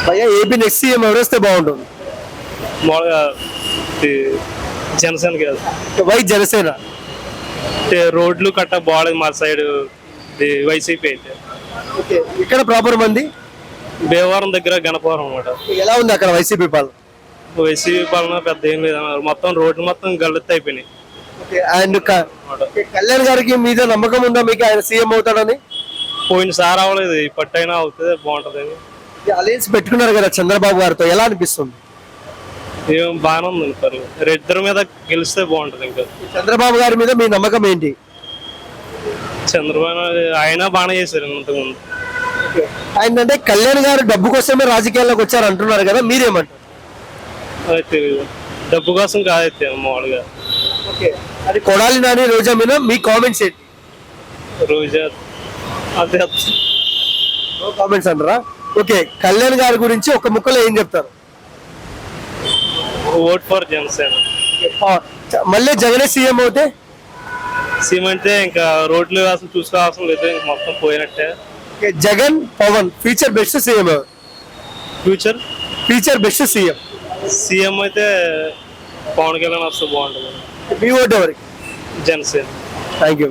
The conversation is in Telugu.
భయ్యా ఏపీ నెక్స్ట్ సీఎం ఎవరు వస్తే బాగుంటుంది? మామూలుగా జనసేన కాదు, వై జనసేన? అంటే రోడ్లు కట్ట బాగాలేదు మా సైడ్, వైసీపీ అయితే. ఓకే, ఇక్కడ ప్రాపర్ మంది భీమవరం దగ్గర గణపవరం అనమాట. ఎలా ఉంది అక్కడ వైసీపీ పాలన? వైసీపీ పాలన పెద్ద ఏం లేదన్నారు, మొత్తం రోడ్లు మొత్తం గల్లెత్తి అయిపోయినాయి. ఓకే, అండ్ కళ్యాణ్ గారికి మీద నమ్మకం ఉందా మీకు ఆయన సీఎం అవుతాడని? పోయినసారి అవ్వలేదు, ఈ పట్టైనా అవుతుంది బాగుంటుంది అని. అలయన్స్ పెట్టుకున్నారు కదా చంద్రబాబు గారితో, ఎలా అనిపిస్తుంది? ఏం బాగానే ఉంది పర్లేదు, ఇద్దరి మీద గెలిస్తే బాగుంటుంది. ఇంకా చంద్రబాబు గారి మీద మీ నమ్మకం ఏంటి? చంద్రబాబు ఆయన బాగానే చేశారు ఇంతకుముందు. ఆయన అంటే కళ్యాణ్ గారు డబ్బు కోసమే రాజకీయాల్లోకి వచ్చారు అంటున్నారు కదా, మీరేమంటారు? అది తెలియదు, డబ్బు కోసం కాదైతే మామూలుగా. ఓకే, అది కొడాలి నాని రోజా మీద మీ కామెంట్స్ ఏంటి? రోజా అదే నో కామెంట్స్ అంటారా? ఓకే, కళ్యాణ్ గారి గురించి ఒక ముక్కలో ఏం చెప్తారు? Vote for Janasena. మళ్ళీ జగనే సీఎం అవుతే? సీఎం అంటే ఇంకా రోడ్లు అసలు చూసుకోవాల్సిన లేదు, ఇంక మొత్తం పోయినట్టే. Jagan Pawan future best CM ఎవరు? ఫ్యూచర్ బెస్ట్ సీఎం సీఎం అయితే పవన్ కళ్యాణ్ వస్తే బాగుంటుంది. మీ ఓటు ఎవరికి? జనసేన. Thank you.